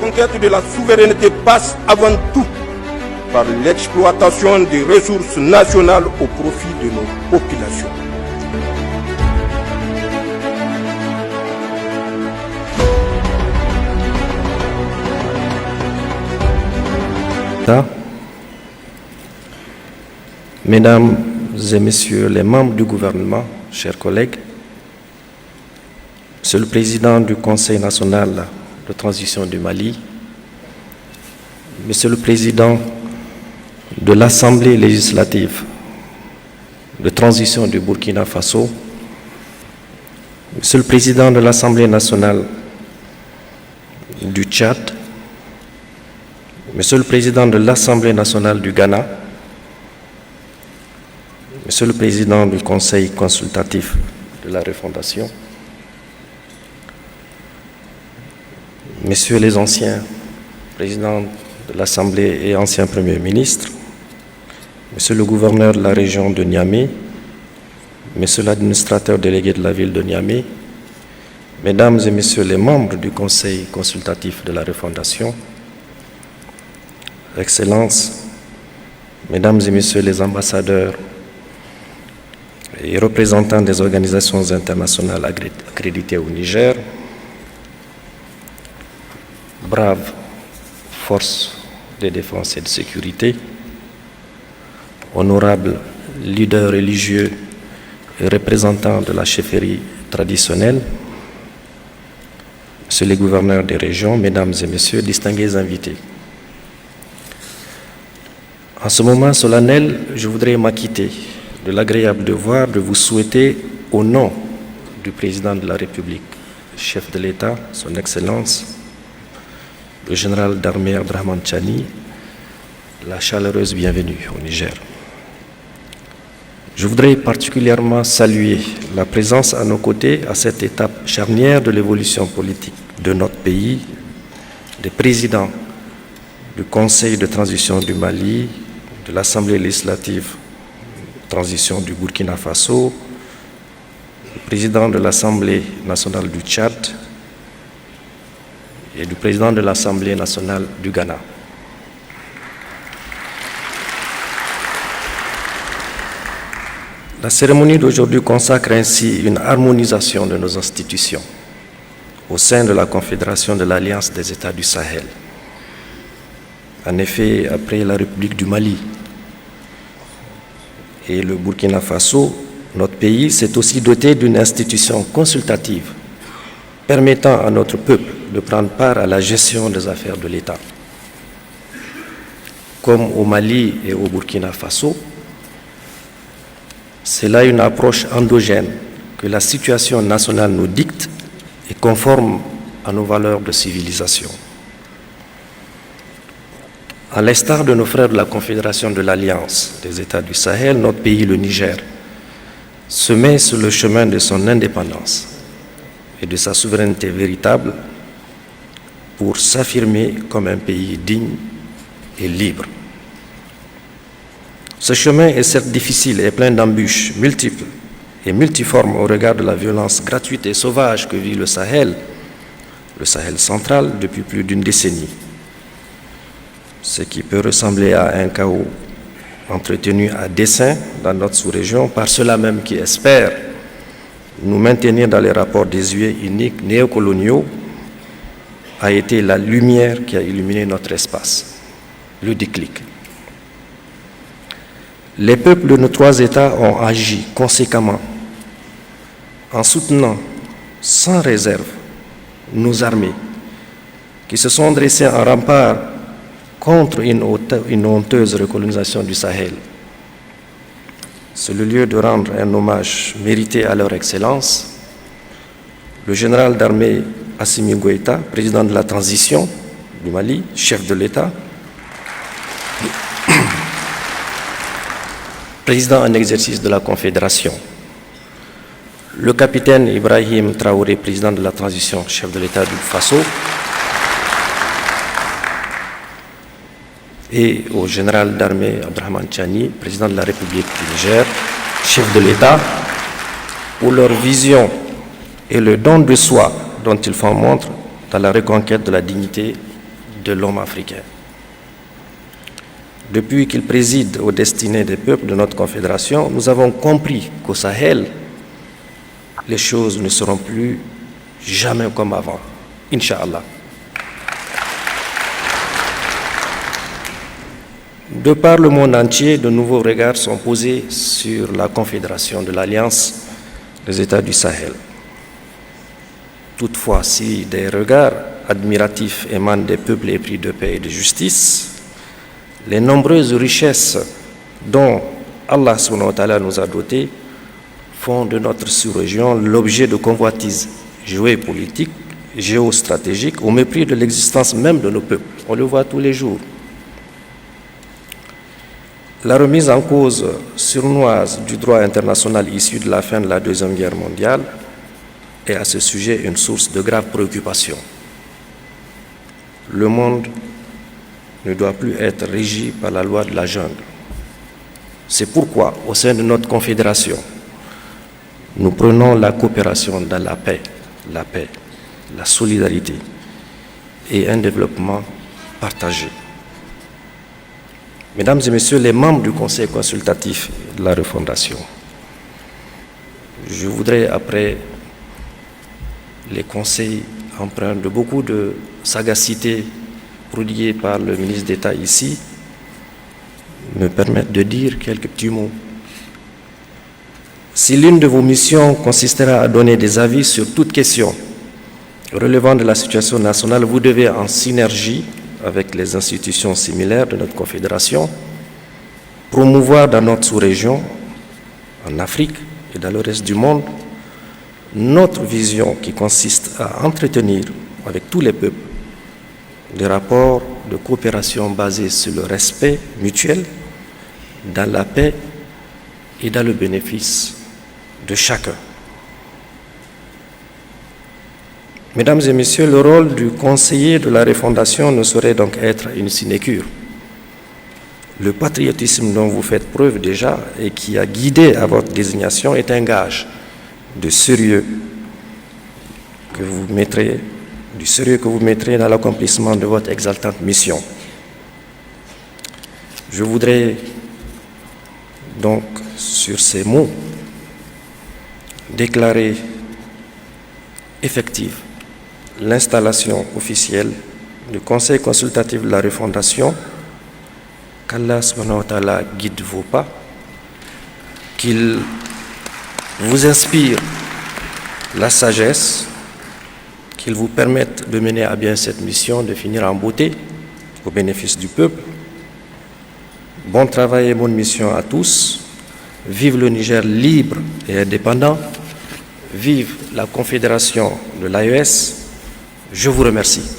conquête de la souveraineté passe avant tout par l'exploitation des ressources nationales au profit de nos populations. Mesdames et Messieurs les membres du gouvernement, chers collègues, Monsieur le Président du Conseil national de transition du Mali, Monsieur le Président de l'Assemblée législative de transition du Burkina Faso, Monsieur le Président de l'Assemblée nationale du Tchad, Monsieur le Président de l'Assemblée nationale du Ghana, Monsieur le Président du Conseil consultatif de la refondation, Messieurs les anciens présidents de l'Assemblée et anciens premiers ministres, Monsieur le gouverneur de la région de Niamey, Monsieur l'administrateur délégué de la ville de Niamey, Mesdames et Messieurs les membres du Conseil consultatif de la refondation, Excellences, Mesdames et Messieurs les ambassadeurs et représentants des organisations internationales accréditées au Niger, braves forces de défense et de sécurité, honorables leaders religieux et représentants de la chefferie traditionnelle, Messieurs les gouverneurs des régions, Mesdames et Messieurs, distingués invités. En ce moment solennel, je voudrais m'acquitter de l'agréable devoir de vous souhaiter, au nom du Président de la République, chef de l'État, Son Excellence, le général d'armée Abdrahmane Tchani, la chaleureuse bienvenue au Niger. Je voudrais particulièrement saluer la présence à nos côtés, à cette étape charnière de l'évolution politique de notre pays, des présidents du Conseil de transition du Mali, de l'Assemblée législative de transition du Burkina Faso, du président de l'Assemblée nationale du Tchad et du président de l'Assemblée nationale du Ghana. La cérémonie d'aujourd'hui consacre ainsi une harmonisation de nos institutions au sein de la Confédération de l'Alliance des États du Sahel. En effet, après la République du Mali et le Burkina Faso, notre pays s'est aussi doté d'une institution consultative permettant à notre peuple de prendre part à la gestion des affaires de l'État. Comme au Mali et au Burkina Faso, c'est là une approche endogène que la situation nationale nous dicte et conforme à nos valeurs de civilisation. À l'instar de nos frères de la Confédération de l'Alliance des États du Sahel, notre pays, le Niger, se met sur le chemin de son indépendance et de sa souveraineté véritable pour s'affirmer comme un pays digne et libre. Ce chemin est certes difficile et plein d'embûches multiples et multiformes au regard de la violence gratuite et sauvage que vit le Sahel central depuis plus d'une décennie. Ce qui peut ressembler à un chaos entretenu à dessein dans notre sous-région par ceux-là même qui espèrent nous maintenir dans les rapports désuets, uniques, néocoloniaux, a été la lumière qui a illuminé notre espace, le déclic. Les peuples de nos trois États ont agi conséquemment en soutenant sans réserve nos armées qui se sont dressées en rempart contre une honteuse recolonisation du Sahel. C'est le lieu de rendre un hommage mérité à leur excellence, le général d'armée Assimi Goïta, président de la transition du Mali, chef de l'État, président en exercice de la Confédération, le capitaine Ibrahim Traoré, président de la transition, chef de l'État du Faso, et au général d'armée Abdrahmane Tchani, président de la République du Niger, chef de l'État, pour leur vision et le don de soi dont ils font montre dans la reconquête de la dignité de l'homme africain. Depuis qu'il préside aux destinées des peuples de notre confédération, nous avons compris qu'au Sahel, les choses ne seront plus jamais comme avant. Inch'Allah. De par le monde entier, de nouveaux regards sont posés sur la confédération de l'Alliance des États du Sahel. Toutefois, si des regards admiratifs émanent des peuples épris de paix et de justice, les nombreuses richesses dont Allah subhanahu wa ta'ala nous a dotés font de notre sous-région l'objet de convoitises géopolitiques, géostratégiques, au mépris de l'existence même de nos peuples. On le voit tous les jours. La remise en cause sournoise du droit international issu de la fin de la Deuxième Guerre mondiale est à ce sujet une source de grave préoccupation. Le monde ne doit plus être régi par la loi de la jungle. C'est pourquoi, au sein de notre confédération, nous prenons la coopération dans la paix, la solidarité et un développement partagé. Mesdames et messieurs les membres du Conseil consultatif de la refondation, je voudrais, après les conseils empreints de beaucoup de sagacité prodiguée par le ministre d'État ici, me permettre de dire quelques petits mots. Si l'une de vos missions consistera à donner des avis sur toute question relevant de la situation nationale, vous devez, en synergie avec les institutions similaires de notre confédération, promouvoir dans notre sous-région, en Afrique et dans le reste du monde, notre vision qui consiste à entretenir avec tous les peuples des rapports de coopération basés sur le respect mutuel, dans la paix et dans le bénéfice de chacun. Mesdames et messieurs, le rôle du conseiller de la refondation ne saurait donc être une sinécure. Le patriotisme dont vous faites preuve déjà et qui a guidé à votre désignation est un gage de sérieux que vous mettrez dans l'accomplissement de votre exaltante mission. Je voudrais donc, sur ces mots, déclarer effective l'installation officielle du Conseil consultatif de la refondation. Qu'Allah subhanahu wa ta'ala guide vos pas, qu'il vous inspire la sagesse, qu'il vous permette de mener à bien cette mission, de finir en beauté au bénéfice du peuple. Bon travail et bonne mission à tous. Vive le Niger libre et indépendant. Vive la Confédération de l'AES. Je vous remercie.